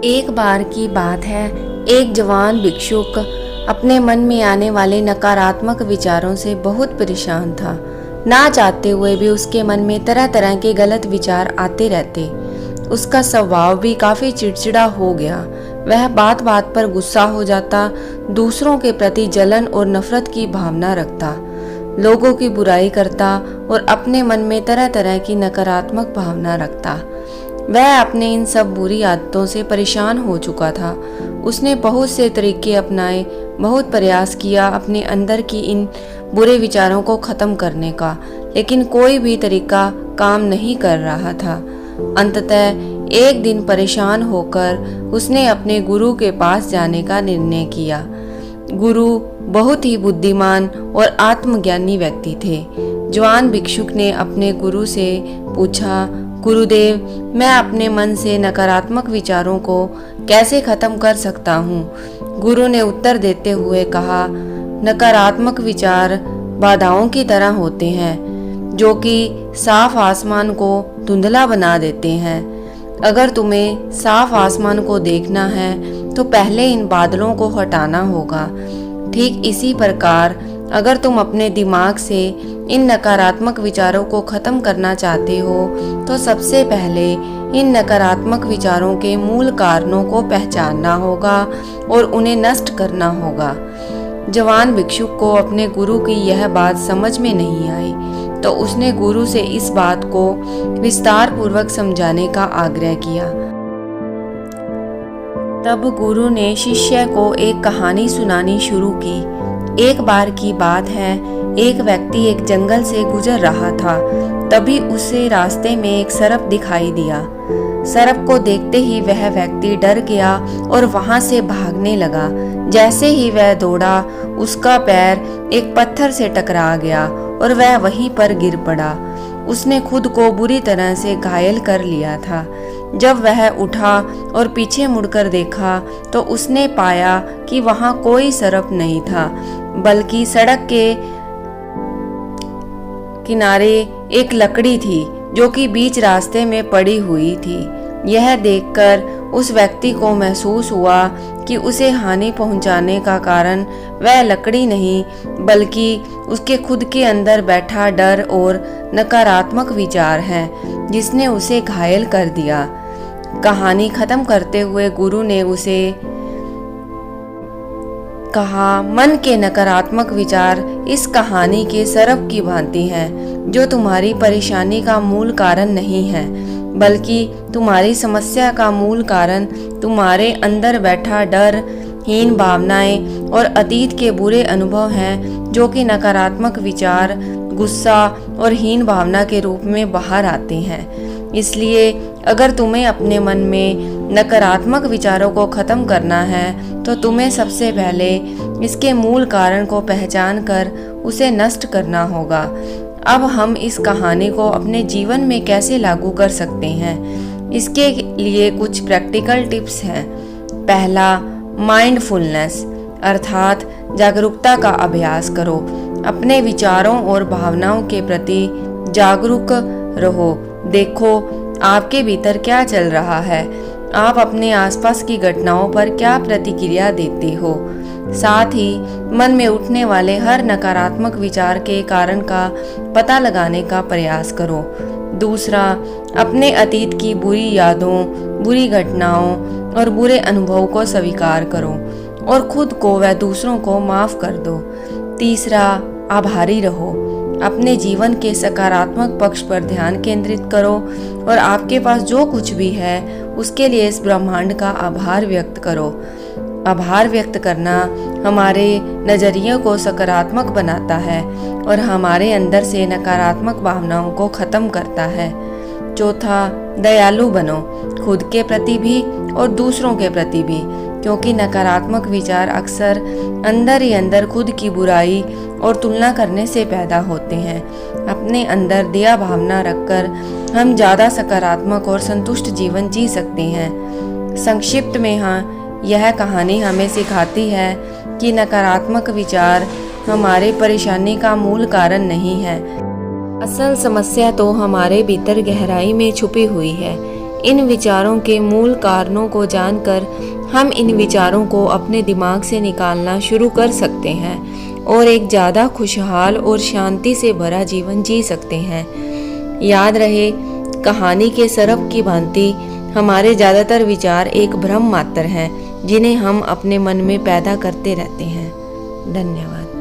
एक बार की बात है, एक जवान भिक्षुक अपने मन में आने वाले नकारात्मक विचारों से बहुत परेशान था। ना चाहते हुए भी उसके मन में तरह तरह के गलत विचार आते रहते। उसका स्वभाव भी काफ़ी चिड़चिड़ा हो गया। वह बात बात पर गुस्सा हो जाता, दूसरों के प्रति जलन और नफरत की भावना रखता, लोगों की बुराई करता और अपने मन में तरह तरह की नकारात्मक भावना रखता। वह अपने इन सब बुरी आदतों से परेशान हो चुका था। उसने बहुत से तरीके अपनाए, बहुत प्रयास किया अपने अंदर की इन बुरे विचारों को ख़त्म करने का, लेकिन कोई भी तरीका काम नहीं कर रहा था। अंततः एक दिन परेशान होकर उसने अपने गुरु के पास जाने का निर्णय किया। गुरु बहुत ही बुद्धिमान और आत्मज्ञानी व्यक्ति थे। जवान भिक्षुक ने अपने गुरु से पूछा, गुरुदेव, मैं अपने मन से नकारात्मक विचारों को कैसे खत्म कर सकता हूँ? गुरु ने उत्तर देते हुए कहा, नकारात्मक विचार बाधाओं की तरह होते हैं, जो कि साफ आसमान को धुंधला बना देते हैं। अगर तुम्हें साफ आसमान को देखना है तो पहले इन बादलों को हटाना होगा। ठीक इसी प्रकार अगर तुम अपने दिमाग से इन नकारात्मक विचारों को ख़त्म करना चाहते हो तो सबसे पहले इन नकारात्मक विचारों के मूल कारणों को पहचानना होगा और उन्हें नष्ट करना होगा। जवान भिक्षुक को अपने गुरु की यह बात समझ में नहीं आई, तो उसने गुरु से इस बात को विस्तार पूर्वक समझाने का आग्रह किया। तब गुरु ने शिष्य को एक कहानी सुनानी शुरू की। एक बार की बात है, एक व्यक्ति एक जंगल से गुजर रहा था। तभी उसे रास्ते में एक सर्प दिखाई दिया। सर्प को देखते ही वह व्यक्ति डर गया और वहां से भागने लगा। जैसे ही वह दौड़ा, उसका पैर एक पत्थर से टकरा गया और वह वहीं पर गिर पड़ा। उसने खुद को बुरी तरह से घायल कर लिया था। जब वह उठा और पीछे मुड़कर देखा तो उसने पाया कि वहां कोई सर्प नहीं था, बल्कि सड़क के किनारे एक लकड़ी थी जो कि बीच रास्ते में पड़ी हुई थी। यह देखकर उस व्यक्ति को महसूस हुआ कि उसे हानि पहुंचाने का कारण वह लकड़ी नहीं, बल्कि उसके खुद के अंदर बैठा डर और नकारात्मक विचार है, जिसने उसे घायल कर दिया। कहानी खत्म करते हुए गुरु ने उसे कहा, मन के नकारात्मक विचार इस कहानी के सर्प की भांति हैं, जो तुम्हारी परेशानी का मूल कारण नहीं है, बल्कि तुम्हारी समस्या का मूल कारण तुम्हारे अंदर बैठा डर, हीन भावनाएं और अतीत के बुरे अनुभव हैं, जो कि नकारात्मक विचार, गुस्सा और हीन भावना के रूप में बाहर आते हैं। इसलिए अगर तुम्हें अपने मन में नकारात्मक विचारों को ख़त्म करना है तो तुम्हें सबसे पहले इसके मूल कारण को पहचान कर उसे नष्ट करना होगा। अब हम इस कहानी को अपने जीवन में कैसे लागू कर सकते हैं, इसके लिए कुछ प्रैक्टिकल टिप्स हैं। पहला, माइंडफुलनेस अर्थात जागरूकता का अभ्यास करो। अपने विचारों और भावनाओं के प्रति जागरूक रहो। देखो आपके भीतर क्या चल रहा है, आप अपने आसपास की घटनाओं पर क्या प्रतिक्रिया देते हो। साथ ही मन में उठने वाले हर नकारात्मक विचार के कारण का पता लगाने का प्रयास करो। दूसरा, अपने अतीत की बुरी यादों, बुरी घटनाओं और बुरे अनुभवों को स्वीकार करो और खुद को व दूसरों को माफ़ कर दो। तीसरा, आभारी रहो। अपने जीवन के सकारात्मक पक्ष पर ध्यान केंद्रित करो और आपके पास जो कुछ भी है उसके लिए इस ब्रह्मांड का आभार व्यक्त करो। आभार व्यक्त करना हमारे नज़रिए को सकारात्मक बनाता है और हमारे अंदर से नकारात्मक भावनाओं को ख़त्म करता है। चौथा, दयालु बनो, खुद के प्रति भी और दूसरों के प्रति भी, क्योंकि नकारात्मक विचार अक्सर अंदर ही अंदर खुद की बुराई और तुलना करने से पैदा होते हैं। अपने अंदर दया भावना रखकर हम ज़्यादा सकारात्मक और संतुष्ट जीवन जी सकते हैं। संक्षिप्त में यह कहानी हमें सिखाती है कि नकारात्मक विचार हमारे परेशानी का मूल कारण नहीं है। असल समस्या तो हमारे भीतर गहराई में छुपी हुई है। इन विचारों के मूल कारणों को जानकर हम इन विचारों को अपने दिमाग से निकालना शुरू कर सकते हैं और एक ज़्यादा खुशहाल और शांति से भरा जीवन जी सकते हैं। याद रहे, कहानी के सरफ की भांति हमारे ज़्यादातर विचार एक भ्रम मात्र हैं जिन्हें हम अपने मन में पैदा करते रहते हैं। धन्यवाद।